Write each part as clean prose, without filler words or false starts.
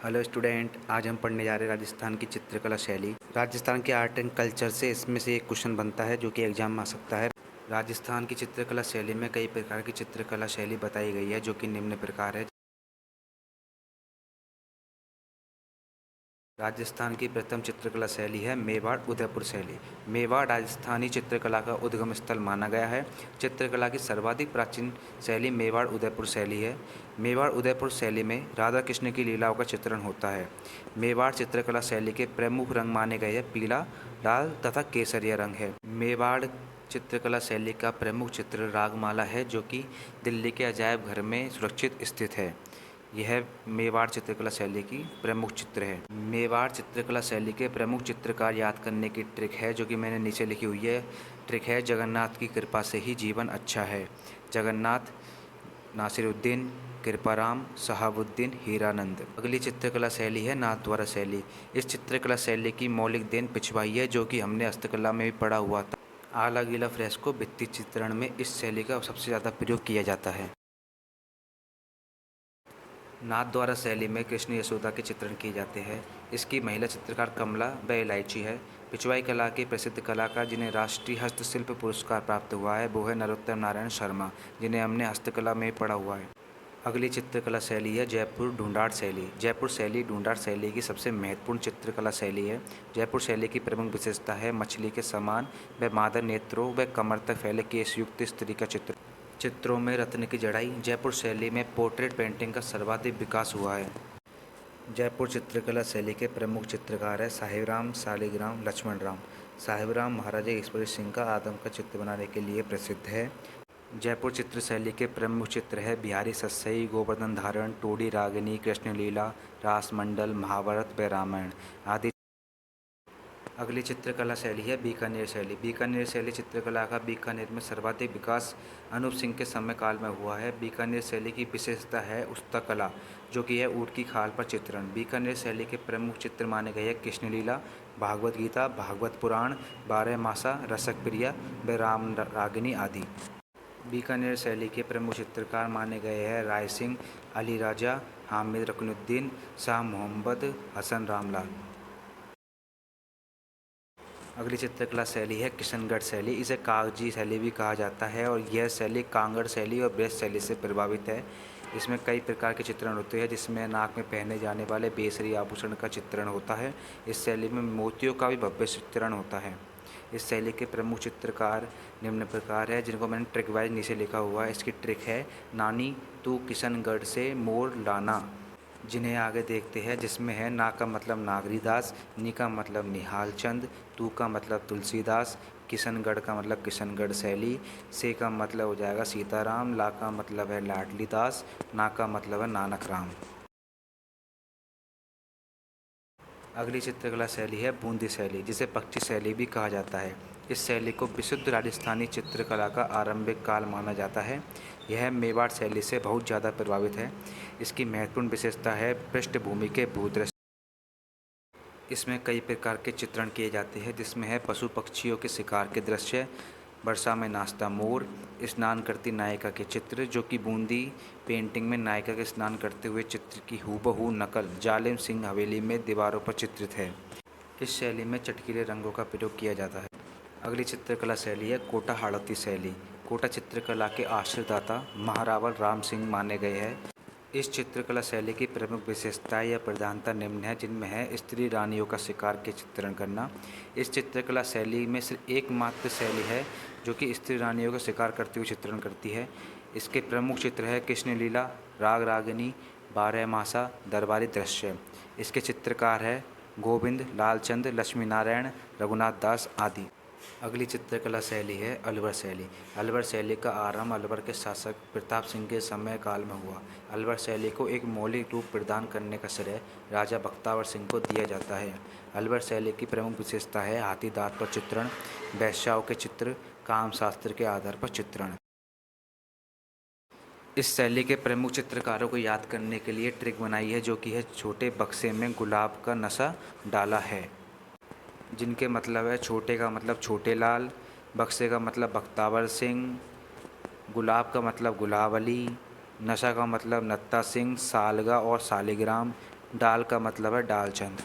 Hello student, आज हम पढ़ने जा रहे हैं राजस्थान की चित्रकला शैली। राजस्थान के आर्ट एंड कल्चर से इसमें से एक क्वेश्चन बनता है जो कि एग्जाम में आ सकता है। राजस्थान की चित्रकला शैली में कई प्रकार की चित्रकला शैली बताई गई है जो कि निम्न प्रकार है। राजस्थान की प्रथम चित्रकला शैली है मेवाड़ उदयपुर शैली। मेवाड़ राजस्थानी चित्रकला का उद्गम स्थल माना गया है। चित्रकला की सर्वाधिक प्राचीन शैली मेवाड़ उदयपुर शैली है। मेवाड़ उदयपुर शैली में राधा कृष्ण की लीलाओं का चित्रण होता है। मेवाड़ चित्रकला शैली के प्रमुख रंग माने गए हैं पीला, लाल तथा केसरिया रंग है। मेवाड़ चित्रकला शैली का प्रमुख चित्र रागमाला है जो कि दिल्ली के अजायब घर में सुरक्षित स्थित है। यह मेवाड़ चित्रकला शैली की प्रमुख चित्र है। मेवाड़ चित्रकला शैली के प्रमुख चित्रकार याद करने की ट्रिक है जो कि मैंने नीचे लिखी हुई है। ट्रिक है जगन्नाथ की कृपा से ही जीवन अच्छा है। जगन्नाथ, नासिरुद्दीन, कृपाराम, शहाबुद्दीन, हीरानंद। अगली चित्रकला शैली है नाथद्वारा शैली। इस चित्रकला शैली की मौलिक देन पिछवाई है जो कि हमने हस्तकला में भी पढ़ा हुआ था। आला गीला फ्रेस्को भित्ति चित्रण में इस शैली का सबसे ज़्यादा प्रयोग किया जाता है। नाथद्वारा शैली में कृष्ण यशोदा के चित्रण किए जाते हैं। इसकी महिला चित्रकार कमला व इलायची है। पिछवाई कला के प्रसिद्ध कलाकार जिन्हें राष्ट्रीय हस्तशिल्प पुरस्कार प्राप्त हुआ है वो है नरोत्तम नारायण शर्मा, जिन्हें हमने हस्तकला में पढ़ा हुआ है। अगली चित्रकला शैली है जयपुर ढूंढाड़ शैली। जयपुर शैली ढूंढाड़ शैली की सबसे महत्वपूर्ण चित्रकला शैली है। जयपुर शैली की प्रमुख विशेषता है मछली के समान व मादर नेत्रों व कमर तक फैले केशयुक्त स्त्री का चित्र। चित्रों में रत्न की जड़ाई। जयपुर शैली में पोर्ट्रेट पेंटिंग का सर्वाधिक विकास हुआ है। जयपुर चित्रकला शैली के प्रमुख चित्रकार हैं साहिबराम, शालिग्राम, लक्ष्मण राम। साहिबराम महाराजा ईश्वरी सिंह का आदम का चित्र बनाने के लिए प्रसिद्ध है। जयपुर चित्र शैली के प्रमुख चित्र है बिहारी सस्सई, गोवर्धन धारण, टोडी रागिनी, कृष्णलीला, रासमंडल, महाभारत व रामायण आदि। अगली चित्रकला शैली है बीकानेर शैली। बीकानेर शैली चित्रकला का बीकानेर में सर्वाधिक विकास अनूप सिंह के समय काल में हुआ है। बीकानेर शैली की विशेषता है उस्ता कला जो कि है ऊँट की खाल पर चित्रण। बीकानेर शैली के प्रमुख चित्र माने गए हैं कृष्णलीला, भागवत गीता, भागवत पुराण, बारहमासा, रसक प्रिया व राम रागिनी आदि। बीकानेर शैली के प्रमुख चित्रकार माने गए हैं राय सिंह, अली राजा, हामिद रुकनुद्दीन, शाह मोहम्मद, हसन रामलाल। अगली चित्रकला शैली है किशनगढ़ शैली। इसे कागजी शैली भी कहा जाता है और यह शैली कांगड़ शैली और ब्रज शैली से प्रभावित है। इसमें कई प्रकार के चित्रण होते हैं जिसमें नाक में पहने जाने वाले बेसरी आभूषण का चित्रण होता है। इस शैली में मोतियों का भी भव्य चित्रण होता है। इस शैली के प्रमुख चित्रकार निम्न प्रकार है जिनको मैंने ट्रिक वाइज नीचे लिखा हुआ है। इसकी ट्रिक है नानी तू किशनगढ़ से मोर लाना, जिन्हें आगे देखते हैं, जिसमें है ना का मतलब नागरीदास, नी का मतलब निहाल चंद, तू का मतलब तुलसीदास, किशनगढ़ का मतलब किशनगढ़ शैली, से का मतलब हो जाएगा सीताराम, ला का मतलब है लाडली दास, ना का मतलब है नानक राम। अगली चित्रकला शैली है बूंदी शैली, जिसे पक्षी शैली भी कहा जाता है। इस शैली को विशुद्ध राजस्थानी चित्रकला का आरंभिक काल माना जाता है। यह मेवाड़ शैली से बहुत ज़्यादा प्रभावित है। इसकी महत्वपूर्ण विशेषता है पृष्ठभूमि के भूदृश्य। इसमें कई प्रकार के चित्रण किए जाते हैं जिसमें है पशु पक्षियों के शिकार के दृश्य, वर्षा में नाचता मोर, स्नान करती नायिका के चित्र जो कि बूंदी पेंटिंग में नायिका के स्नान करते हुए चित्र की हूबहू नकल जालिम सिंह हवेली में दीवारों पर चित्रित है। इस शैली में चटकीले रंगों का प्रयोग किया जाता है। अगली चित्रकला शैली है कोटा हाड़ौती शैली। कोटा चित्रकला के आश्रयदाता महारावल राम सिंह माने गए हैं। इस चित्रकला शैली की प्रमुख विशेषताएं या प्रधानता निम्न है जिनमें है स्त्री रानियों का शिकार के चित्रण करना। इस चित्रकला शैली में सिर्फ एकमात्र शैली है जो कि स्त्री रानियों का शिकार करते हुए चित्रण करती है। इसके प्रमुख चित्र है कृष्णलीला, राग रागिनी, बारहमासा, दरबारी दृश्य। इसके चित्रकार है गोविंद, लालचंद, लक्ष्मी नारायण, रघुनाथ दास आदि। अगली चित्रकला शैली है अलवर शैली। अलवर शैली का आरंभ अलवर के शासक प्रताप सिंह के समय काल में हुआ। अलवर शैली को एक मौलिक रूप प्रदान करने का श्रेय राजा बख्तावर सिंह को दिया जाता है। अलवर शैली की प्रमुख विशेषता है हाथी दांत पर चित्रण, वैश्याओं के चित्र, काम शास्त्र के आधार पर चित्रण। इस शैली के प्रमुख चित्रकारों को याद करने के लिए ट्रिक बनाई है जो कि है छोटे बक्से में गुलाब का नशा डाला है, जिनके मतलब है छोटे का मतलब छोटे लाल, बक्से का मतलब बख्तावर सिंह, गुलाब का मतलब गुलाब अली, नशा का मतलब नत्ता सिंह, सालगा और शालिग्राम, डाल का मतलब है डालचंद।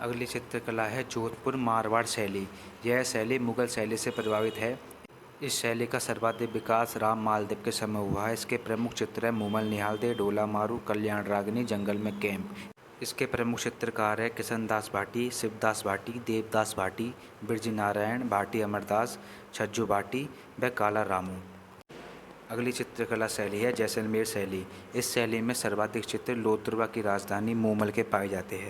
अगली चित्रकला है जोधपुर मारवाड़ शैली। यह शैली मुगल शैली से प्रभावित है। इस शैली का सर्वाधिक विकास राम मालदेव के समय हुआ है। इसके प्रमुख चित्र हैं मूमल निहाल दे, डोला मारू, कल्याण रागिनी, जंगल में कैंप। इसके प्रमुख चित्रकार हैं किशन दास भाटी, शिवदास भाटी, देवदास भाटी, बिरजी नारायण भाटी, अमरदास, छज्जू भाटी व काला रामू। अगली चित्रकला शैली है जैसलमेर शैली। इस शैली में सर्वाधिक चित्र लोथरवा की राजधानी मूमल के पाए जाते हैं।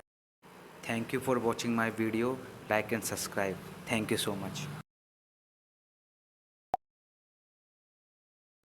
Thank you for watching my video. Like and subscribe. Thank you so much.